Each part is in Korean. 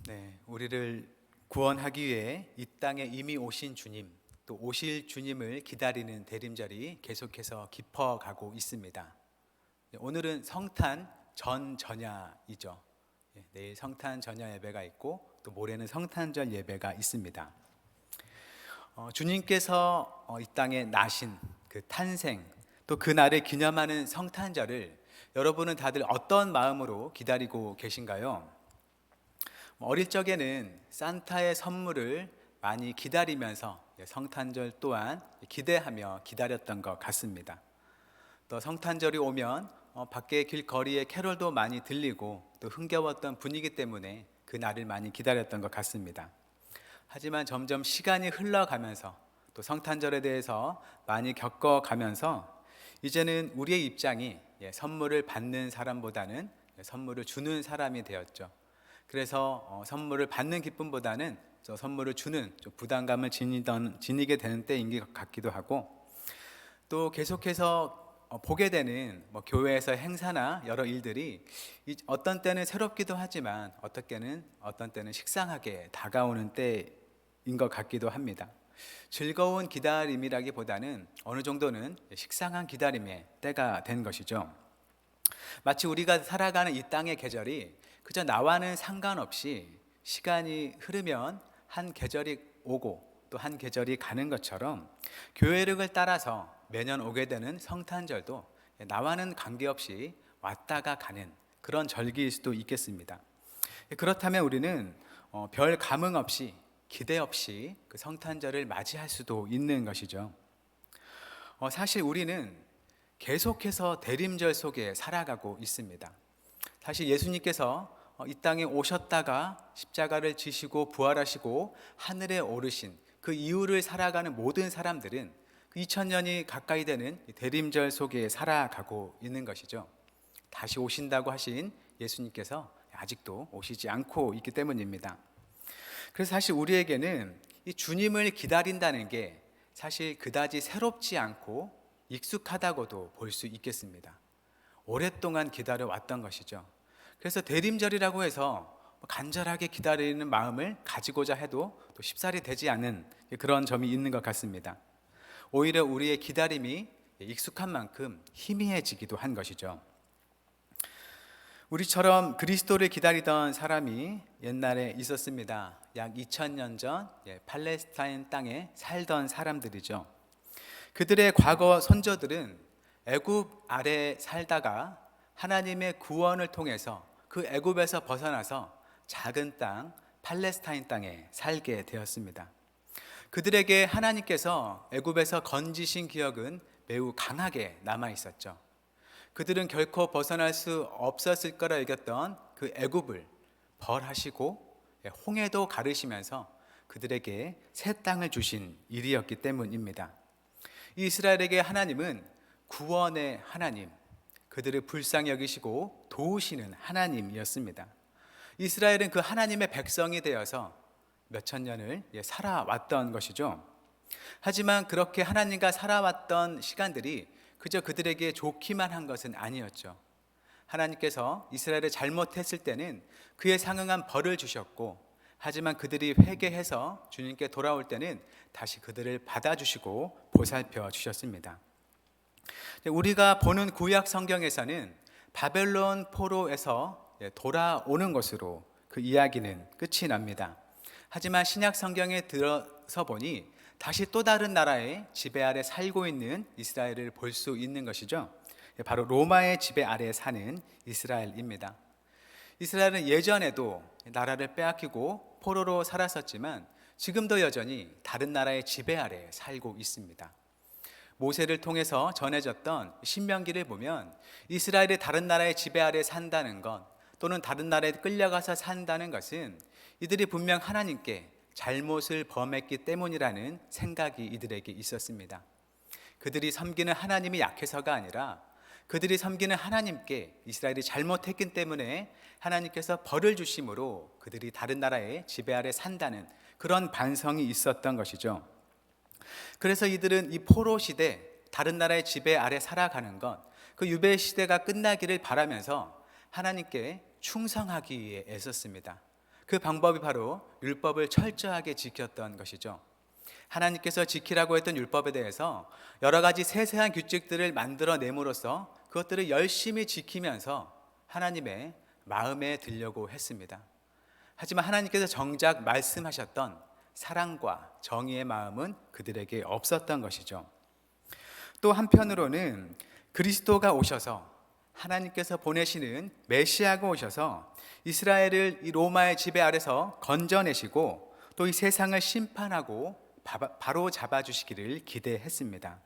네, 우리를 구원하기 위해 이 땅에 이미 오신 주님, 또 오실 주님을 기다리는 대림절이 계속해서 깊어가고 있습니다. 네, 오늘은 성탄 전야이죠. 내일 성탄 전야 예배가 있고 또 모레는 성탄절 예배가 있습니다. 주님께서 이 땅에 나신 그 탄생, 또 그날을 기념하는 성탄절을 여러분은 다들 어떤 마음으로 기다리고 계신가요? 어릴 적에는 산타의 선물을 많이 기다리면서 성탄절 또한 기대하며 기다렸던 것 같습니다. 또 성탄절이 오면 밖에 길거리에 캐롤도 많이 들리고 또 흥겨웠던 분위기 때문에 그 날을 많이 기다렸던 것 같습니다. 하지만 점점 시간이 흘러가면서 또 성탄절에 대해서 많이 겪어가면서 이제는 우리의 입장이 선물을 받는 사람보다는 선물을 주는 사람이 되었죠. 그래서 선물을 받는 기쁨보다는 저 선물을 주는 좀 부담감을 지니게 되는 때인 것 같기도 하고, 또 계속해서 보게 되는 교회에서 행사나 여러 일들이 어떤 때는 새롭기도 하지만 어떤 때는 식상하게 다가오는 때인 것 같기도 합니다. 즐거운 기다림이라기보다는 어느 정도는 식상한 기다림의 때가 된 것이죠. 마치 우리가 살아가는 이 땅의 계절이 그저 나와는 상관없이 시간이 흐르면 한 계절이 오고 또 한 계절이 가는 것처럼 교회력을 따라서 매년 오게 되는 성탄절도 나와는 관계없이 왔다가 가는 그런 절기일 수도 있겠습니다. 그렇다면 우리는 별 감흥 없이 기대 없이 그 성탄절을 맞이할 수도 있는 것이죠. 사실 우리는 계속해서 대림절 속에 살아가고 있습니다. 사실 예수님께서 이 땅에 오셨다가 십자가를 지시고 부활하시고 하늘에 오르신 그 이후를 살아가는 모든 사람들은 2000년이 가까이 되는 대림절 속에 살아가고 있는 것이죠. 다시 오신다고 하신 예수님께서 아직도 오시지 않고 있기 때문입니다. 그래서 사실 우리에게는 이 주님을 기다린다는 게 사실 그다지 새롭지 않고 익숙하다고도 볼 수 있겠습니다. 오랫동안 기다려왔던 것이죠. 그래서 대림절이라고 해서 간절하게 기다리는 마음을 가지고자 해도 또 쉽사리 되지 않은 그런 점이 있는 것 같습니다. 오히려 우리의 기다림이 익숙한 만큼 희미해지기도 한 것이죠. 우리처럼 그리스도를 기다리던 사람이 옛날에 있었습니다. 약 2000년 전 팔레스타인 땅에 살던 사람들이죠. 그들의 과거 선조들은 애굽 아래 살다가 하나님의 구원을 통해서 그 애굽에서 벗어나서 작은 땅 팔레스타인 땅에 살게 되었습니다. 그들에게 하나님께서 애굽에서 건지신 기억은 매우 강하게 남아 있었죠. 그들은 결코 벗어날 수 없었을 거라 여겼던 그 애굽을 벌하시고 홍해도 가르시면서 그들에게 새 땅을 주신 일이었기 때문입니다. 이스라엘에게 하나님은 구원의 하나님, 그들을 불쌍히 여기시고 도우시는 하나님이었습니다. 이스라엘은 그 하나님의 백성이 되어서 몇천 년을 살아왔던 것이죠. 하지만 그렇게 하나님과 살아왔던 시간들이 그저 그들에게 좋기만 한 것은 아니었죠. 하나님께서 이스라엘을 잘못했을 때는 그에 상응한 벌을 주셨고, 하지만 그들이 회개해서 주님께 돌아올 때는 다시 그들을 받아주시고 보살펴 주셨습니다. 우리가 보는 구약 성경에서는 바벨론 포로에서 돌아오는 것으로 그 이야기는 끝이 납니다. 하지만 신약 성경에 들어서 보니 다시 또 다른 나라의 지배 아래 살고 있는 이스라엘을 볼 수 있는 것이죠. 바로 로마의 지배 아래 사는 이스라엘입니다. 이스라엘은 예전에도 나라를 빼앗기고 포로로 살았었지만 지금도 여전히 다른 나라의 지배 아래 살고 있습니다. 모세를 통해서 전해졌던 신명기를 보면 이스라엘이 다른 나라의 지배 아래 산다는 것, 또는 다른 나라에 끌려가서 산다는 것은 이들이 분명 하나님께 잘못을 범했기 때문이라는 생각이 이들에게 있었습니다. 그들이 섬기는 하나님이 약해서가 아니라 그들이 섬기는 하나님께 이스라엘이 잘못했기 때문에 하나님께서 벌을 주심으로 그들이 다른 나라의 지배 아래 산다는 그런 반성이 있었던 것이죠. 그래서 이들은 이 포로 시대, 다른 나라의 지배 아래 살아가는 것, 그 유배 시대가 끝나기를 바라면서 하나님께 충성하기 위해 애썼습니다. 그 방법이 바로 율법을 철저하게 지켰던 것이죠. 하나님께서 지키라고 했던 율법에 대해서 여러 가지 세세한 규칙들을 만들어 내므로써 그것들을 열심히 지키면서 하나님의 마음에 들려고 했습니다. 하지만 하나님께서 정작 말씀하셨던 사랑과 정의의 마음은 그들에게 없었던 것이죠. 또 한편으로는 그리스도가 오셔서, 하나님께서 보내시는 메시아가 오셔서 이스라엘을 이 로마의 지배 아래서 건져내시고 또 이 세상을 심판하고 바로 잡아주시기를 기대했습니다.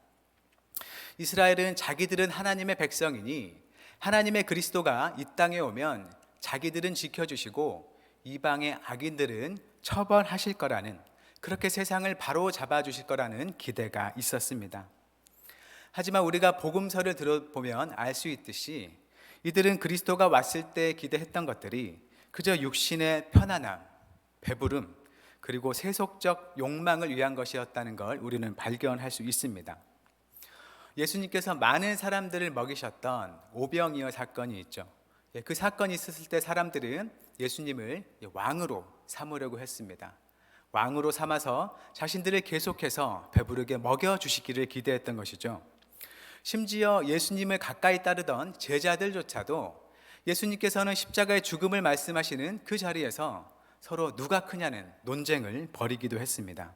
이스라엘은 자기들은 하나님의 백성이니 하나님의 그리스도가 이 땅에 오면 자기들은 지켜주시고 이방의 악인들은 처벌하실 거라는, 그렇게 세상을 바로 잡아주실 거라는 기대가 있었습니다. 하지만 우리가 복음서를 들어보면 알 수 있듯이 이들은 그리스도가 왔을 때 기대했던 것들이 그저 육신의 편안함, 배부름, 그리고 세속적 욕망을 위한 것이었다는 걸 우리는 발견할 수 있습니다. 예수님께서 많은 사람들을 먹이셨던 오병이어 사건이 있죠. 그 사건이 있었을 때 사람들은 예수님을 왕으로 삼으려고 했습니다. 왕으로 삼아서 자신들을 계속해서 배부르게 먹여주시기를 기대했던 것이죠. 심지어 예수님을 가까이 따르던 제자들조차도 예수님께서는 십자가의 죽음을 말씀하시는 그 자리에서 서로 누가 크냐는 논쟁을 벌이기도 했습니다.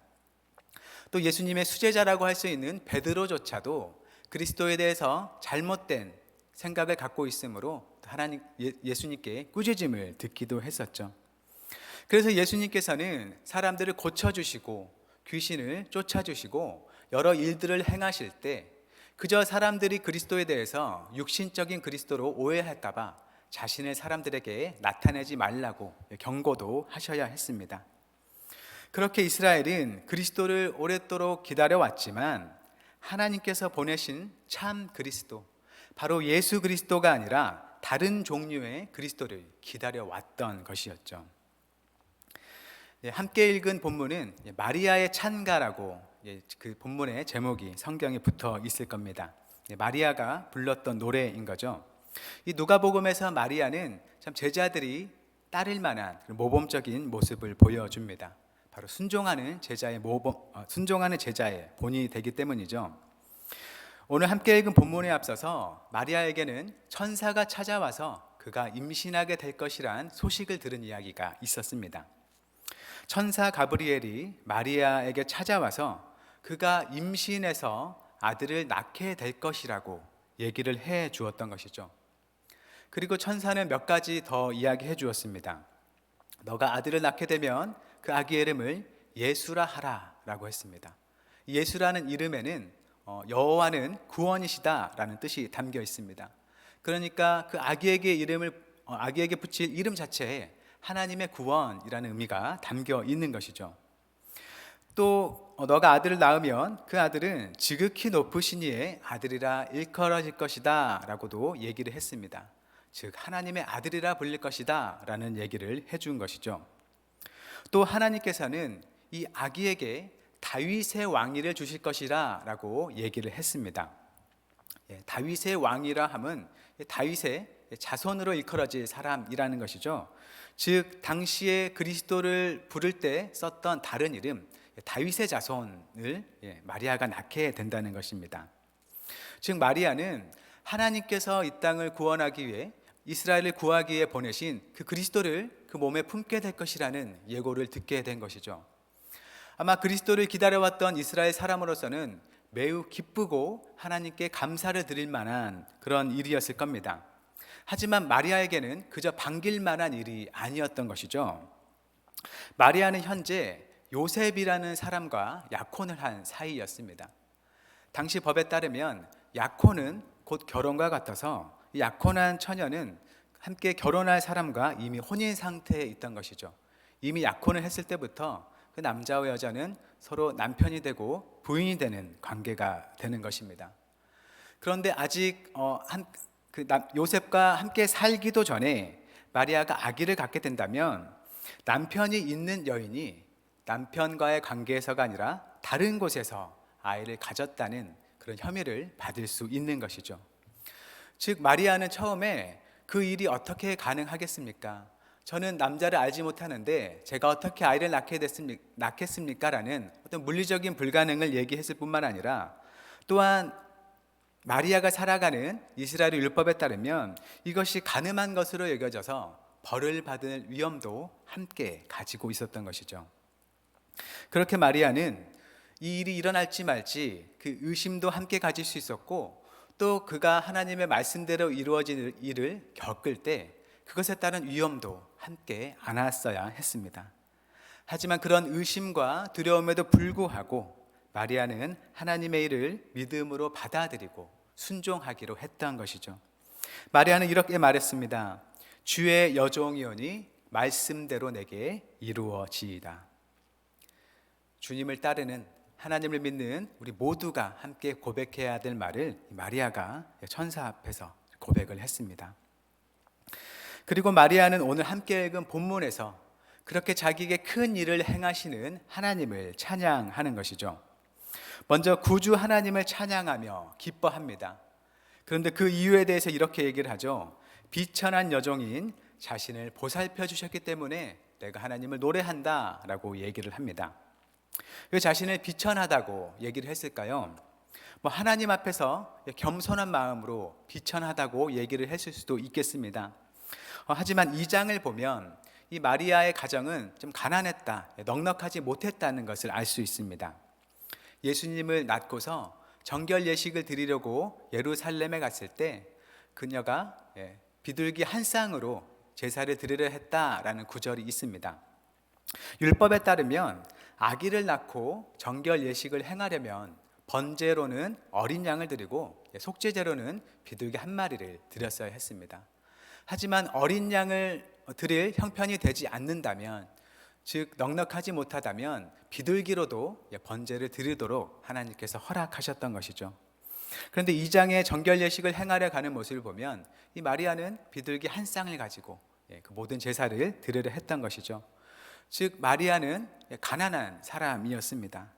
또 예수님의 수제자라고 할 수 있는 베드로조차도 그리스도에 대해서 잘못된 생각을 갖고 있으므로 예수님께 꾸짖음을 듣기도 했었죠. 그래서 예수님께서는 사람들을 고쳐주시고 귀신을 쫓아주시고 여러 일들을 행하실 때 그저 사람들이 그리스도에 대해서 육신적인 그리스도로 오해할까 봐 자신의 사람들에게 나타내지 말라고 경고도 하셔야 했습니다. 그렇게 이스라엘은 그리스도를 오랫도록 기다려왔지만 하나님께서 보내신 참 그리스도, 바로 예수 그리스도가 아니라 다른 종류의 그리스도를 기다려왔던 것이었죠. 함께 읽은 본문은 마리아의 찬가라고 그 본문의 제목이 성경에 붙어 있을 겁니다. 마리아가 불렀던 노래인 거죠. 이 누가복음에서 마리아는 참 제자들이 따를 만한 모범적인 모습을 보여줍니다. 바로 순종하는 제자의 본이 되기 때문이죠. 오늘 함께 읽은 본문에 앞서서 마리아에게는 천사가 찾아와서 그가 임신하게 될 것이란 소식을 들은 이야기가 있었습니다. 천사 가브리엘이 마리아에게 찾아와서 그가 임신해서 아들을 낳게 될 것이라고 얘기를 해 주었던 것이죠. 그리고 천사는 몇 가지 더 이야기해 주었습니다. 너가 아들을 낳게 되면 그 아기의 이름을 예수라 하라 라고 했습니다. 예수라는 이름에는 여호와는 구원이시다라는 뜻이 담겨 있습니다. 그러니까 그 아기에게 붙일 이름 자체에 하나님의 구원이라는 의미가 담겨 있는 것이죠. 또 너가 아들을 낳으면 그 아들은 지극히 높으신 이의 아들이라 일컬어질 것이다 라고도 얘기를 했습니다. 즉 하나님의 아들이라 불릴 것이다 라는 얘기를 해준 것이죠. 또 하나님께서는 이 아기에게 다윗의 왕위를 주실 것이라 라고 얘기를 했습니다. 다윗의 왕이라 함은 다윗의 자손으로 일컬어질 사람이라는 것이죠. 즉 당시에 그리스도를 부를 때 썼던 다른 이름 다윗의 자손을 마리아가 낳게 된다는 것입니다. 즉 마리아는 하나님께서 이 땅을 구원하기 위해 이스라엘을 구하기 위해 보내신 그 그리스도를 그 몸에 품게 될 것이라는 예고를 듣게 된 것이죠. 아마 그리스도를 기다려왔던 이스라엘 사람으로서는 매우 기쁘고 하나님께 감사를 드릴 만한 그런 일이었을 겁니다. 하지만 마리아에게는 그저 반길 만한 일이 아니었던 것이죠. 마리아는 현재 요셉이라는 사람과 약혼을 한 사이였습니다. 당시 법에 따르면 약혼은 곧 결혼과 같아서 약혼한 처녀는 함께 결혼할 사람과 이미 혼인 상태에 있던 것이죠. 이미 약혼을 했을 때부터 그 남자와 여자는 서로 남편이 되고 부인이 되는 관계가 되는 것입니다. 그런데 아직 요셉과 함께 살기도 전에 마리아가 아기를 갖게 된다면 남편이 있는 여인이 남편과의 관계에서가 아니라 다른 곳에서 아이를 가졌다는 그런 혐의를 받을 수 있는 것이죠. 즉 마리아는 처음에 그 일이 어떻게 가능하겠습니까? 저는 남자를 알지 못하는데 제가 어떻게 아이를 낳겠습니까? 라는 어떤 물리적인 불가능을 얘기했을 뿐만 아니라 또한 마리아가 살아가는 이스라엘 율법에 따르면 이것이 가늠한 것으로 여겨져서 벌을 받을 위험도 함께 가지고 있었던 것이죠. 그렇게 마리아는 이 일이 일어날지 말지 그 의심도 함께 가질 수 있었고, 또 그가 하나님의 말씀대로 이루어질 일을 겪을 때 그것에 따른 위험도 함께 안았어야 했습니다. 하지만 그런 의심과 두려움에도 불구하고 마리아는 하나님의 일을 믿음으로 받아들이고 순종하기로 했던 것이죠. 마리아는 이렇게 말했습니다. 주의 여종이오니 말씀대로 내게 이루어지이다. 주님을 따르는, 하나님을 믿는 우리 모두가 함께 고백해야 될 말을 마리아가 천사 앞에서 고백을 했습니다. 그리고 마리아는 오늘 함께 읽은 본문에서 그렇게 자기에게 큰 일을 행하시는 하나님을 찬양하는 것이죠. 먼저 구주 하나님을 찬양하며 기뻐합니다. 그런데 그 이유에 대해서 이렇게 얘기를 하죠. 비천한 여종인 자신을 보살펴 주셨기 때문에 내가 하나님을 노래한다 라고 얘기를 합니다. 왜 자신을 비천하다고 얘기를 했을까요? 하나님 앞에서 겸손한 마음으로 비천하다고 얘기를 했을 수도 있겠습니다. 하지만 이 장을 보면 이 마리아의 가정은 좀 가난했다, 넉넉하지 못했다는 것을 알 수 있습니다. 예수님을 낳고서 정결 예식을 드리려고 예루살렘에 갔을 때 그녀가 비둘기 한 쌍으로 제사를 드리려 했다라는 구절이 있습니다. 율법에 따르면 아기를 낳고 정결 예식을 행하려면 번제로는 어린 양을 드리고 속죄제로는 비둘기 한 마리를 드렸어야 했습니다. 하지만 어린 양을 드릴 형편이 되지 않는다면, 즉 넉넉하지 못하다면 비둘기로도 번제를 드리도록 하나님께서 허락하셨던 것이죠. 그런데 이 장의 정결 예식을 행하려 가는 모습을 보면 이 마리아는 비둘기 한 쌍을 가지고 그 모든 제사를 드리려 했던 것이죠. 즉 마리아는 가난한 사람이었습니다.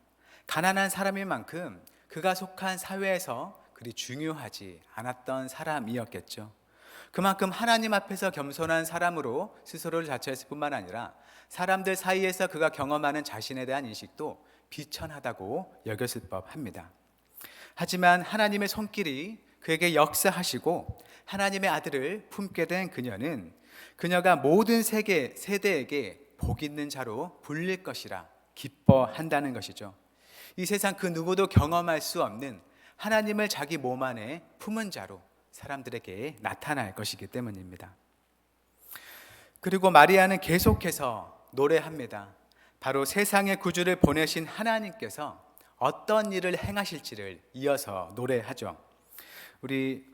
가난한 사람인 만큼 그가 속한 사회에서 그리 중요하지 않았던 사람이었겠죠. 그만큼 하나님 앞에서 겸손한 사람으로 스스로를 자처했을 뿐만 아니라 사람들 사이에서 그가 경험하는 자신에 대한 인식도 비천하다고 여겼을 법합니다. 하지만 하나님의 손길이 그에게 역사하시고 하나님의 아들을 품게 된 그녀가 모든 세대에게 복 있는 자로 불릴 것이라 기뻐한다는 것이죠. 이 세상 그 누구도 경험할 수 없는 하나님을 자기 몸 안에 품은 자로 사람들에게 나타날 것이기 때문입니다. 그리고 마리아는 계속해서 노래합니다. 바로 세상의 구주를 보내신 하나님께서 어떤 일을 행하실지를 이어서 노래하죠. 우리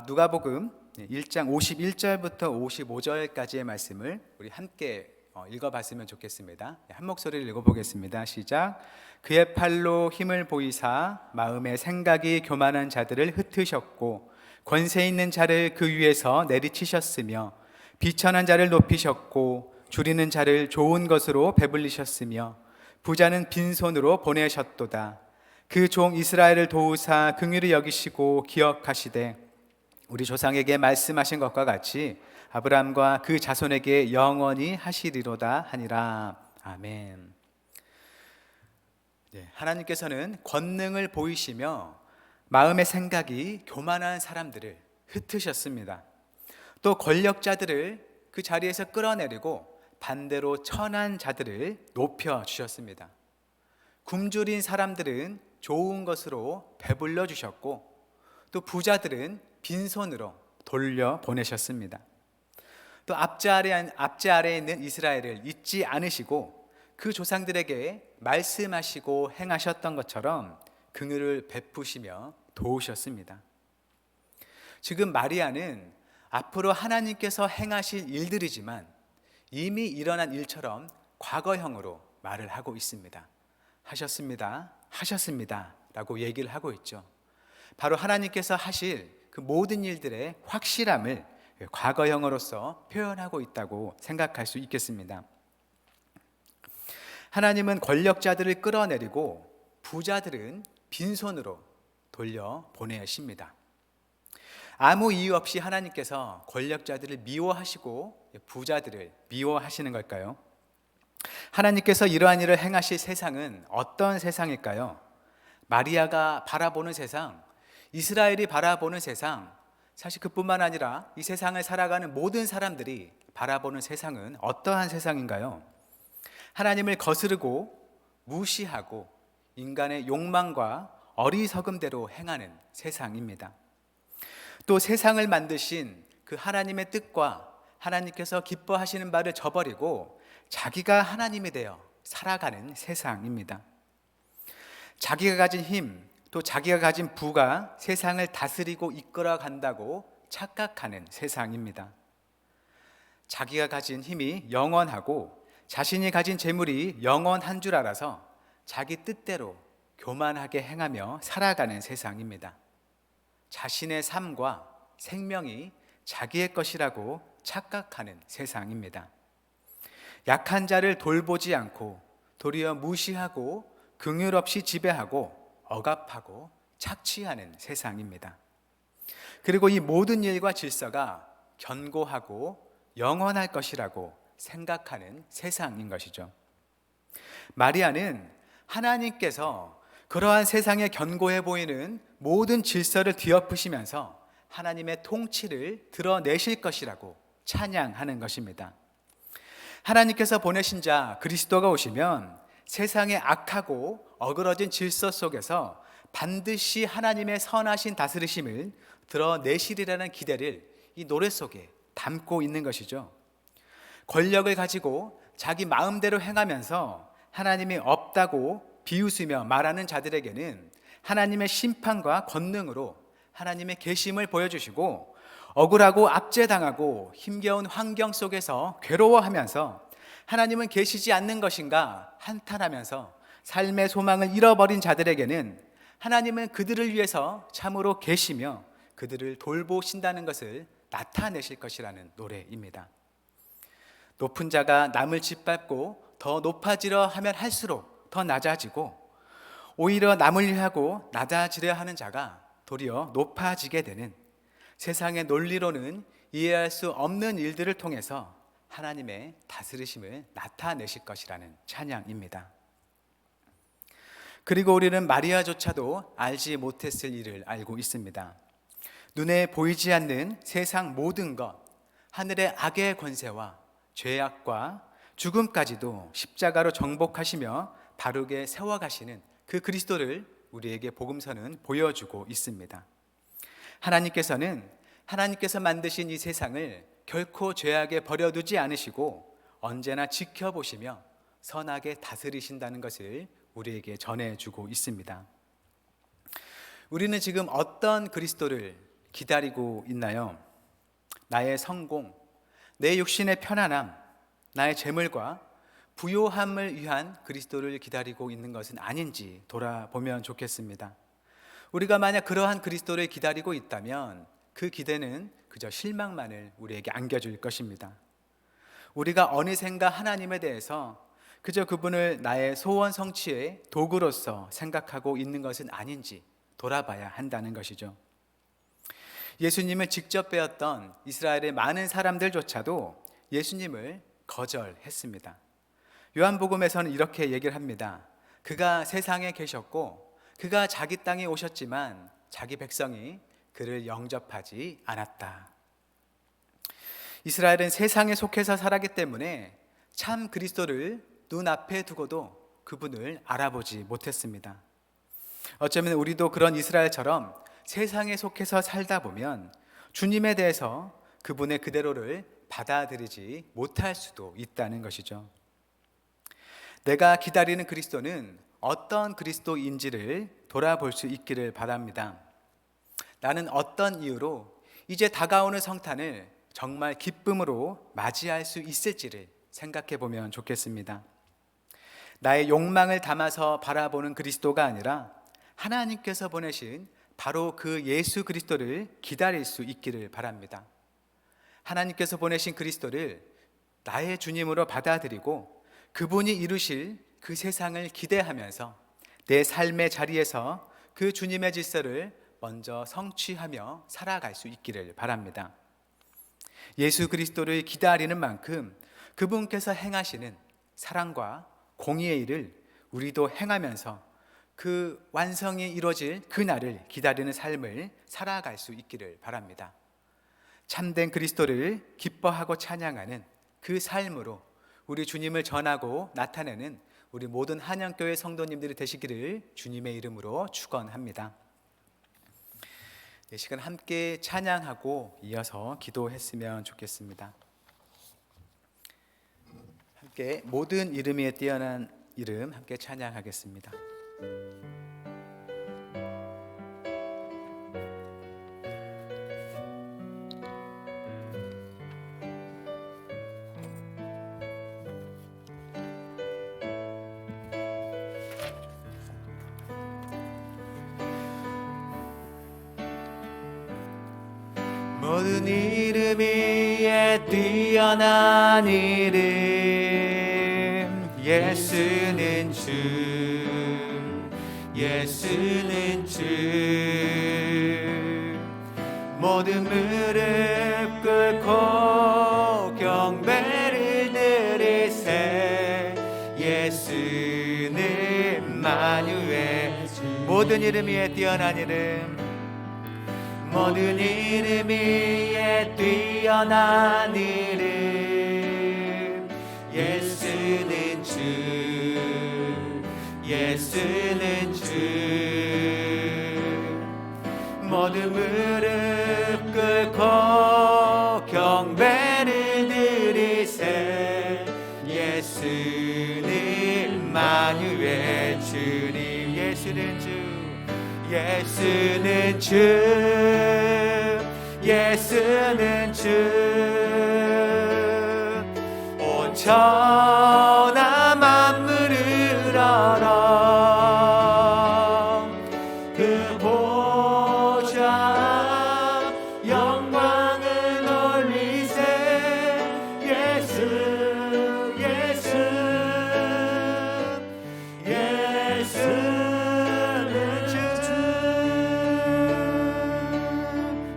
누가복음 1장 51절부터 55절까지의 말씀을 우리 함께 읽어봤으면 좋겠습니다. 한 목소리를 읽어보겠습니다. 시작. 그의 팔로 힘을 보이사 마음의 생각이 교만한 자들을 흩으셨고 권세 있는 자를 그 위에서 내리치셨으며 비천한 자를 높이셨고 줄이는 자를 좋은 것으로 배불리셨으며 부자는 빈손으로 보내셨도다. 그 종 이스라엘을 도우사 긍휼히 여기시고 기억하시되 우리 조상에게 말씀하신 것과 같이 아브라함과 그 자손에게 영원히 하시리로다 하니라. 아멘. 하나님께서는 권능을 보이시며 마음의 생각이 교만한 사람들을 흩으셨습니다. 또 권력자들을 그 자리에서 끌어내리고 반대로 천한 자들을 높여주셨습니다. 굶주린 사람들은 좋은 것으로 배불러 주셨고 또 부자들은 빈손으로 돌려보내셨습니다. 또 앞제 아래에 있는 이스라엘을 잊지 않으시고 그 조상들에게 말씀하시고 행하셨던 것처럼 긍휼을 베푸시며 도우셨습니다. 지금 마리아는 앞으로 하나님께서 행하실 일들이지만 이미 일어난 일처럼 과거형으로 말을 하고 있습니다. 하셨습니다 라고 얘기를 하고 있죠. 바로 하나님께서 하실 그 모든 일들의 확실함을 과거형으로서 표현하고 있다고 생각할 수 있겠습니다. 하나님은 권력자들을 끌어내리고 부자들은 빈손으로 돌려보내십니다. 아무 이유 없이 하나님께서 권력자들을 미워하시고 부자들을 미워하시는 걸까요? 하나님께서 이러한 일을 행하실 세상은 어떤 세상일까요? 마리아가 바라보는 세상, 이스라엘이 바라보는 세상, 사실 그뿐만 아니라 이 세상을 살아가는 모든 사람들이 바라보는 세상은 어떠한 세상인가요? 하나님을 거스르고 무시하고 인간의 욕망과 어리석음대로 행하는 세상입니다. 또 세상을 만드신 그 하나님의 뜻과 하나님께서 기뻐하시는 바를 저버리고 자기가 하나님이 되어 살아가는 세상입니다. 자기가 가진 힘, 또 자기가 가진 부가 세상을 다스리고 이끌어 간다고 착각하는 세상입니다. 자기가 가진 힘이 영원하고 자신이 가진 재물이 영원한 줄 알아서 자기 뜻대로 교만하게 행하며 살아가는 세상입니다. 자신의 삶과 생명이 자기의 것이라고 착각하는 세상입니다. 약한 자를 돌보지 않고 도리어 무시하고 긍휼 없이 지배하고 억압하고 착취하는 세상입니다. 그리고 이 모든 일과 질서가 견고하고 영원할 것이라고 생각하는 세상인 것이죠. 마리아는 하나님께서 그러한 세상에 견고해 보이는 모든 질서를 뒤엎으시면서 하나님의 통치를 드러내실 것이라고 찬양하는 것입니다. 하나님께서 보내신 자 그리스도가 오시면 세상의 악하고 어그러진 질서 속에서 반드시 하나님의 선하신 다스리심을 드러내시리라는 기대를 이 노래 속에 담고 있는 것이죠. 권력을 가지고 자기 마음대로 행하면서 하나님이 없다고 비웃으며 말하는 자들에게는 하나님의 심판과 권능으로 하나님의 계심을 보여주시고, 억울하고 압제당하고 힘겨운 환경 속에서 괴로워하면서 하나님은 계시지 않는 것인가 한탄하면서 삶의 소망을 잃어버린 자들에게는 하나님은 그들을 위해서 참으로 계시며 그들을 돌보신다는 것을 나타내실 것이라는 노래입니다. 높은 자가 남을 짓밟고 더 높아지려 하면 할수록 더 낮아지고, 오히려 남을 위하고 낮아지려 하는 자가 도리어 높아지게 되는, 세상의 논리로는 이해할 수 없는 일들을 통해서 하나님의 다스리심을 나타내실 것이라는 찬양입니다. 그리고 우리는 마리아조차도 알지 못했을 일을 알고 있습니다. 눈에 보이지 않는 세상 모든 것, 하늘의 악의 권세와 죄악과 죽음까지도 십자가로 정복하시며 바르게 세워가시는 그 그리스도를 우리에게 복음서는 보여주고 있습니다. 하나님께서 만드신 이 세상을 결코 죄악에 버려두지 않으시고 언제나 지켜보시며 선하게 다스리신다는 것을 우리에게 전해주고 있습니다. 우리는 지금 어떤 그리스도를 기다리고 있나요? 나의 성공, 내 육신의 편안함, 나의 재물과 부요함을 위한 그리스도를 기다리고 있는 것은 아닌지 돌아보면 좋겠습니다. 우리가 만약 그러한 그리스도를 기다리고 있다면 그 기대는 그저 실망만을 우리에게 안겨줄 것입니다. 우리가 어느샌가 하나님에 대해서 그저 그분을 나의 소원 성취의 도구로서 생각하고 있는 것은 아닌지 돌아봐야 한다는 것이죠. 예수님을 직접 배웠던 이스라엘의 많은 사람들조차도 예수님을 거절했습니다. 요한복음에서는 이렇게 얘기를 합니다. 그가 세상에 계셨고 그가 자기 땅에 오셨지만 자기 백성이 그를 영접하지 않았다. 이스라엘은 세상에 속해서 살았기 때문에 참 그리스도를 눈앞에 두고도 그분을 알아보지 못했습니다. 어쩌면 우리도 그런 이스라엘처럼 세상에 속해서 살다 보면 주님에 대해서 그분의 그대로를 받아들이지 못할 수도 있다는 것이죠. 내가 기다리는 그리스도는 어떤 그리스도인지를 돌아볼 수 있기를 바랍니다. 나는 어떤 이유로 이제 다가오는 성탄을 정말 기쁨으로 맞이할 수 있을지를 생각해 보면 좋겠습니다. 나의 욕망을 담아서 바라보는 그리스도가 아니라 하나님께서 보내신 바로 그 예수 그리스도를 기다릴 수 있기를 바랍니다. 하나님께서 보내신 그리스도를 나의 주님으로 받아들이고 그분이 이루실 그 세상을 기대하면서 내 삶의 자리에서 그 주님의 질서를 먼저 성취하며 살아갈 수 있기를 바랍니다. 예수 그리스도를 기다리는 만큼 그분께서 행하시는 사랑과 공의의 일을 우리도 행하면서 그 완성이 이루어질 그날을 기다리는 삶을 살아갈 수 있기를 바랍니다. 참된 그리스도를 기뻐하고 찬양하는 그 삶으로 우리 주님을 전하고 나타내는 우리 모든 한양교회 성도님들이 되시기를 주님의 이름으로 축원합니다. 이 시간 함께 찬양하고 이어서 기도했으면 좋겠습니다. 함께 모든 이름 위에 뛰어난 이름 함께 찬양하겠습니다. 모든 이름 위에 뛰어난 이름 예수는 주 예수는 주 모든 무릎 꿇고 경배를 드리세 예수는 만유의 모든 이름 위에 뛰어난 이름 모든 이름 위에 뛰어난 이름 예수는 주 예수는 주 모든 무릎 꿇고 경배를 드리세 예수는 만유의 주님 예수는 주 예수는 주 예수는 주 온 천하 만물을 알아 그 보좌 영광을 올리세 예수 예수 예수는 주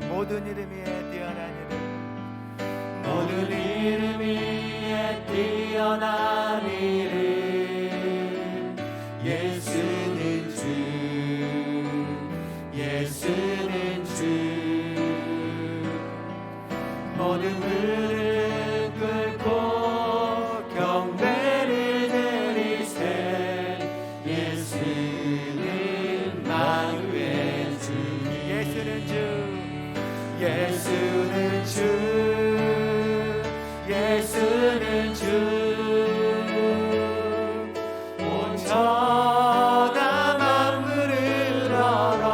모든 이름 위에 뛰어난 이름 모든 이름 위에 뛰어난 이름 예수는 주 예수는 주 모든 무릎 꿇고 경배를 드리세 예수는 만유의 주 예수는 주 예수는 주 예수는 주 온 천하 만물을 알아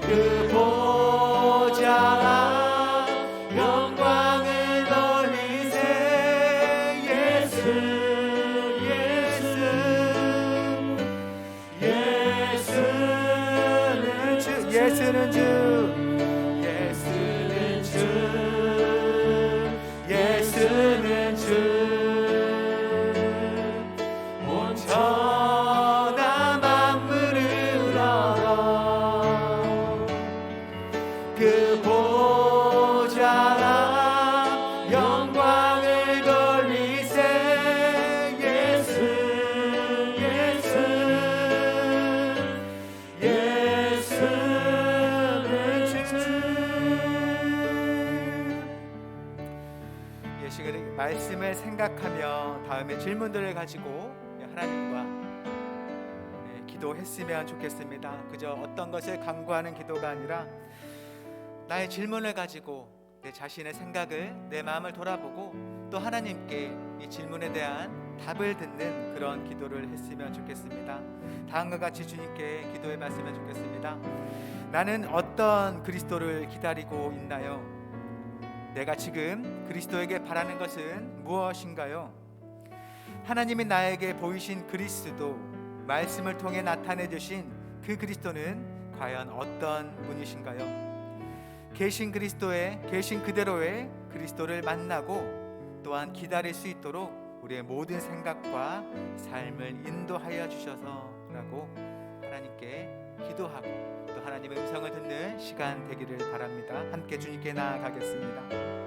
그 보좌 영광을 돌리세 예수 예수 예수는 주 예수는 주 예수는 주 예수는 주 온 천하 만물을 알아 그 보좌 영광을 돌리세 예수 예수 예수는 주 이 시간에 말씀을 생각하며 다음에 질문들을 가지고 하나님과 기도했으면 좋겠습니다. 그저 어떤 것을 간구하는 기도가 아니라 나의 질문을 가지고 내 자신의 생각을 내 마음을 돌아보고 또 하나님께 이 질문에 대한 답을 듣는 그런 기도를 했으면 좋겠습니다. 다음과 같이 주님께 기도해 봤으면 좋겠습니다. 나는 어떤 그리스도를 기다리고 있나요? 내가 지금 그리스도에게 바라는 것은 무엇인가요? 하나님이 나에게 보이신 그리스도, 말씀을 통해 나타내 주신 그 그리스도는 과연 어떤 분이신가요? 계신 그리스도의 계신 그대로의 그리스도를 만나고 또한 기다릴 수 있도록 우리의 모든 생각과 삶을 인도하여 주셔서라고 하나님께 기도하고 또 하나님의 음성을 듣는 시간 되기를 바랍니다. 함께 주님께 나아가겠습니다.